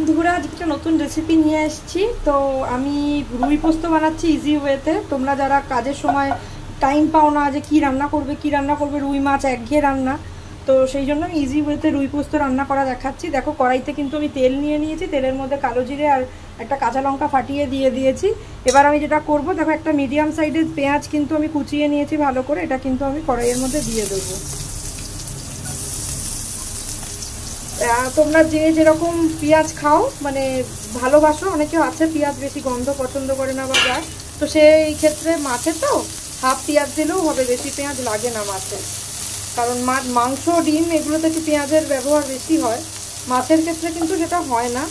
বন্ধুরা, একটা নতুন রেসিপি নিয়ে এসেছি। তো আমি রুই পোস্ত বানাচ্ছি ইজি ওয়েতে। তোমরা যারা কাজের সময় টাইম পাও না যে কি রান্না করবে, রুই মাছ একঘেয়ে রান্না, তো সেই জন্য আমি ইজি ওয়েতে রুই পোস্ত রান্না করা দেখাচ্ছি। দেখো, কড়াইতে কিন্তু আমি তেল নিয়ে নিয়েছি, তেলের মধ্যে কালো জিরে আর একটা কাঁচা লঙ্কা ফাটিয়ে দিয়ে দিয়েছি। এবার আমি যেটা করব, দেখো একটা মিডিয়াম সাইজের পেঁয়াজ কিন্তু আমি কুচিয়ে নিয়েছি ভালো করে, এটা কিন্তু আমি কড়াইয়ের মধ্যে দিয়ে দেবো। তোমরা যে যেরকম পেঁয়াজ খাও, মানে ভালোবাসো, অনেকেও আছে পেঁয়াজ বেশি গন্ধ পছন্দ করে না বা যায়, তো সেই ক্ষেত্রে মাছে তো হাফ পেঁয়াজ দিলেও হবে, বেশি পেঁয়াজ লাগে না মাছে। কারণ মাংস, ডিম এগুলোতে একটু পেঁয়াজের ব্যবহার বেশি হয়, মাছের ক্ষেত্রে কিন্তু সেটা হয় না।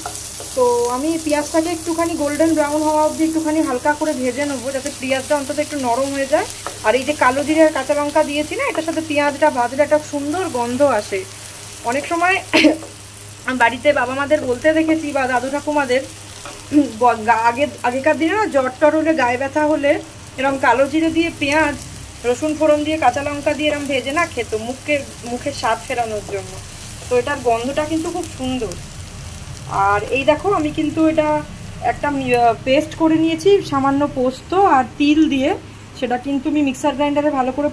তো আমি পেঁয়াজটাকে একটুখানি গোল্ডেন ব্রাউন হওয়া অবধি একটুখানি হালকা করে ভেজে নেবো, যাতে পেঁয়াজটা অন্তত একটু নরম হয়ে যায়। আর এই যে কালো জিরে আর কাঁচা লঙ্কা দিয়েছি না, এটার সাথে পেঁয়াজটা ভাজলে একটা সুন্দর গন্ধ আসে। অনেক সময় বাড়িতে বাবা মাদের বলতে দেখেছি বা দাদু ঠাকুমাদের, আগেকার দিনে না জ্বর টর হলে, গায়ে ব্যথা হলে এরকম কালো জিরে দিয়ে পেঁয়াজ রসুন ফোড়ন দিয়ে কাঁচা লঙ্কা দিয়ে এরকম ভেজে না খেত, মুখের স্বাদ ফেরানোর জন্য। তো এটার গন্ধটা কিন্তু খুব সুন্দর। আর এই দেখো, আমি কিন্তু এটা একটা পেস্ট করে নিয়েছি সামান্য পোস্ত আর তিল দিয়ে। সেটা কিন্তু আমি মিক্সার গ্রাইন্ডারে ভালো করে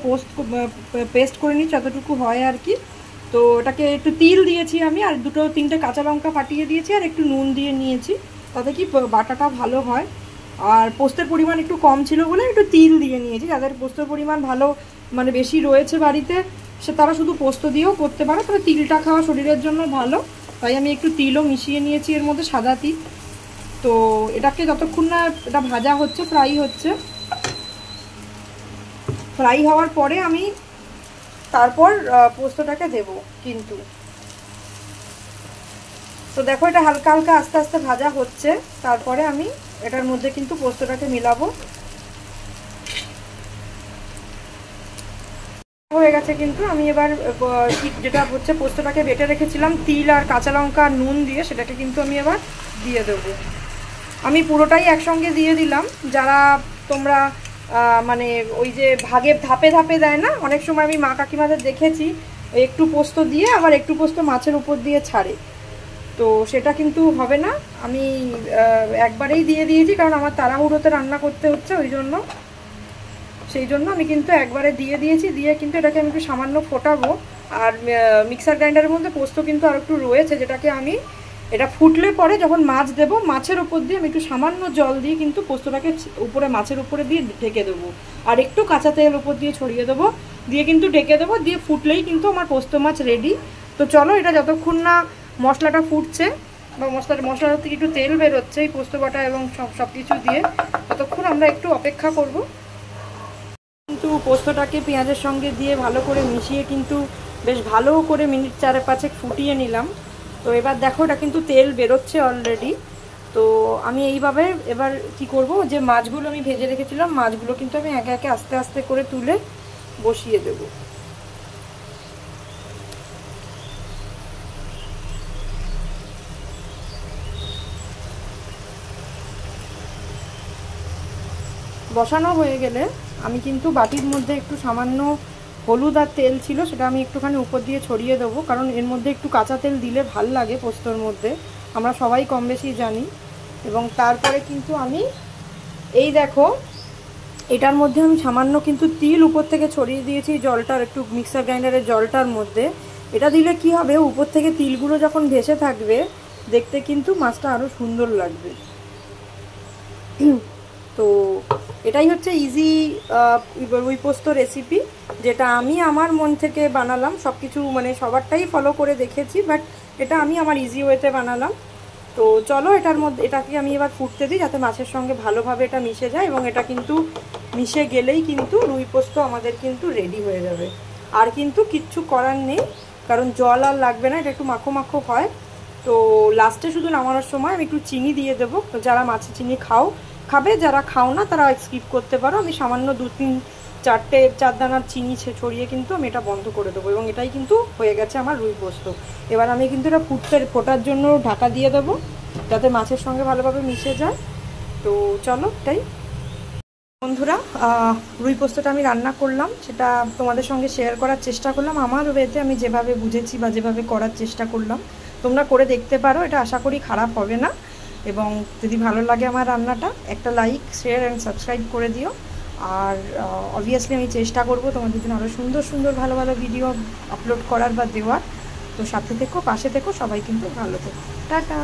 পেস্ট করে নিচ্ছি, যতটুকু হয় আর কি। তো এটাকে একটু তিল দিয়েছি আমি, আর তিনটে কাঁচা লঙ্কা ফাটিয়ে দিয়েছি, আর একটু নুন দিয়ে নিয়েছি, তাতে কি বাটাটা ভালো হয়। আর পোস্তের পরিমাণ একটু কম ছিল বলে একটু তিল দিয়ে নিয়েছি। যাদের পোস্তের পরিমাণ ভালো, মানে বেশি রয়েছে বাড়িতে, তারা শুধু পোস্ত দিয়েও করতে পারে, তবে তিলটা খাওয়া শরীরের জন্য ভালো, তাই আমি একটু তিলও মিশিয়ে নিয়েছি এর মধ্যে, সাদা তিল। তো এটাকে যতক্ষণ না এটা ভাজা হচ্ছে, ফ্রাই হওয়ার পরে আমি তারপর পোস্তটাকে দেব কিন্তু। তো দেখো, এটা হালকা হালকা আস্তে আস্তে ভাজা হচ্ছে, তারপরে আমি এটার মধ্যে কিন্তু পোস্তটাকে মিলাবো। হয়ে গেছে কিন্তু, আমি এবার যেটা হচ্ছে পোস্তটাকে বেটে রেখেছিলাম তিল আর কাঁচা লঙ্কা নুন দিয়ে, সেটাকে কিন্তু আমি এবার দিয়ে দেবো। আমি পুরোটাই একসঙ্গে দিয়ে দিলাম। যারা তোমরা মানে ওই যে ধাপে ধাপে দেয় না, অনেক সময় আমি মা কাকিমাদের দেখেছি একটু পোস্ত দিয়ে আবার একটু পোস্ত মাছের উপর দিয়ে ছাড়ে, তো সেটা কিন্তু হবে না। আমি একবারেই দিয়ে দিয়েছি, কারণ আমার তাড়াহুড়োতে রান্না করতে হচ্ছে, সেই জন্য আমি কিন্তু একবারে দিয়ে দিয়েছি। দিয়ে কিন্তু এটাকে আমি একটু সামান্য ফোটাবো। আর মিক্সার গ্রাইন্ডারের মধ্যে পোস্ত কিন্তু আর একটু রয়েছে, যেটাকে আমি এটা ফুটলে পরে যখন মাছ দেবো, মাছের উপর দিয়ে আমি একটু সামান্য জল দিয়ে কিন্তু পোস্তটাকে উপরে মাছের উপরে দিয়ে ঢেকে দেবো, আর একটু কাঁচা তেল উপর দিয়ে ছড়িয়ে দেবো, দিয়ে কিন্তু ঢেকে দেবো। দিয়ে ফুটলেই কিন্তু আমার পোস্ত মাছ রেডি। তো চলো, এটা যতক্ষণ না মশলাটা ফুটছে বা মশলাটা থেকে একটু তেল বেরোচ্ছে এই পোস্ত বাটা এবং সব কিছু দিয়ে, ততক্ষণ আমরা একটু অপেক্ষা করব। কিন্তু পোস্তটাকে পেঁয়াজের সঙ্গে দিয়ে ভালো করে মিশিয়ে কিন্তু বেশ ভালো করে মিনিট 4-5 ফুটিয়ে নিলাম। তো এবার দেখো, এটা কিন্তু তেল বেরোচ্ছে অলরেডি। তো আমি এইভাবে এবার কি করব, যে মাছগুলো আমি ভেজে রেখেছিলাম, মাছগুলো কিন্তু আমি একে একে আস্তে আস্তে করে তুলে বসিয়ে দেব। বসানো হয়ে গেলে আমি কিন্তু বাটির মধ্যে একটু সামান্য হলুদ আর তেল ছিল, সেটা আমি একটুখানি উপর দিয়ে ছড়িয়ে দেবো, কারণ এর মধ্যে একটু কাঁচা তেল দিলে ভাল লাগে পোস্তর মধ্যে, আমরা সবাই কম বেশি জানি। এবং তারপরে কিন্তু আমি এই দেখো, এটার মধ্যে আমি সামান্য কিন্তু তিল উপর থেকে ছড়িয়ে দিয়েছি জলটার, একটু মিক্সার গ্রাইন্ডারের জলটার মধ্যে। এটা দিলে কি হবে, উপর থেকে তিলগুলো যখন ভেসে থাকবে, দেখতে কিন্তু মাছটা আরও সুন্দর লাগবে। তো এটাই হচ্ছে ইজি রুই পোস্ত রেসিপি, যেটা আমি আমার মন থেকে বানালাম। সব কিছু মানে সবারটাই ফলো করে দেখেছি, বাট এটা আমি আমার ইজি ওয়েতে বানালাম। তো চলো, এটাকে আমি এবার ফুটতে দিই, যাতে মাছের সঙ্গে ভালোভাবে এটা মিশে যায়, এবং এটা কিন্তু মিশে গেলেই কিন্তু রুই পোস্ত আমাদের কিন্তু রেডি হয়ে যাবে। আর কিন্তু কিচ্ছু করার নেই, কারণ জল আর লাগবে না, এটা একটু মাখো মাখো হয়। তো লাস্টে শুধু নামানোর সময় আমি একটু চিনি দিয়ে দেবো। তো যারা মাছের চিনি খাবে, যারা খাও না তারা স্কিপ করতে পারো। আমি সামান্য 2-3-4 দানার চিনি ছড়িয়ে কিন্তু আমি এটা বন্ধ করে দেবো, এবং এটাই কিন্তু হয়ে গেছে আমার রুই পোস্ত। এবার আমি কিন্তু এটা ফোটার জন্য ঢাকা দিয়ে দেবো, যাতে মাছের সঙ্গে ভালোভাবে মিশে যায়। তো চলো, তাই বন্ধুরা, রুই পোস্তটা আমি রান্না করলাম, সেটা তোমাদের সঙ্গে শেয়ার করার চেষ্টা করলাম আমার ওয়েতে, আমি যেভাবে বুঝেছি বা যেভাবে করার চেষ্টা করলাম। তোমরা করে দেখতে পারো, এটা আশা করি খারাপ হবে না। এবং যদি ভালো লাগে আমার রান্নাটা, একটা লাইক, শেয়ার অ্যান্ড সাবস্ক্রাইব করে দিও। আর অবভিয়াসলি আমি চেষ্টা করব তোমাদের জন্য আরও সুন্দর সুন্দর ভালো ভালো ভিডিও আপলোড করার বা দেওয়ার। তো সাথে থেকো, পাশে থেকো, সবাই কিন্তু ভালো থেকো। টাটা।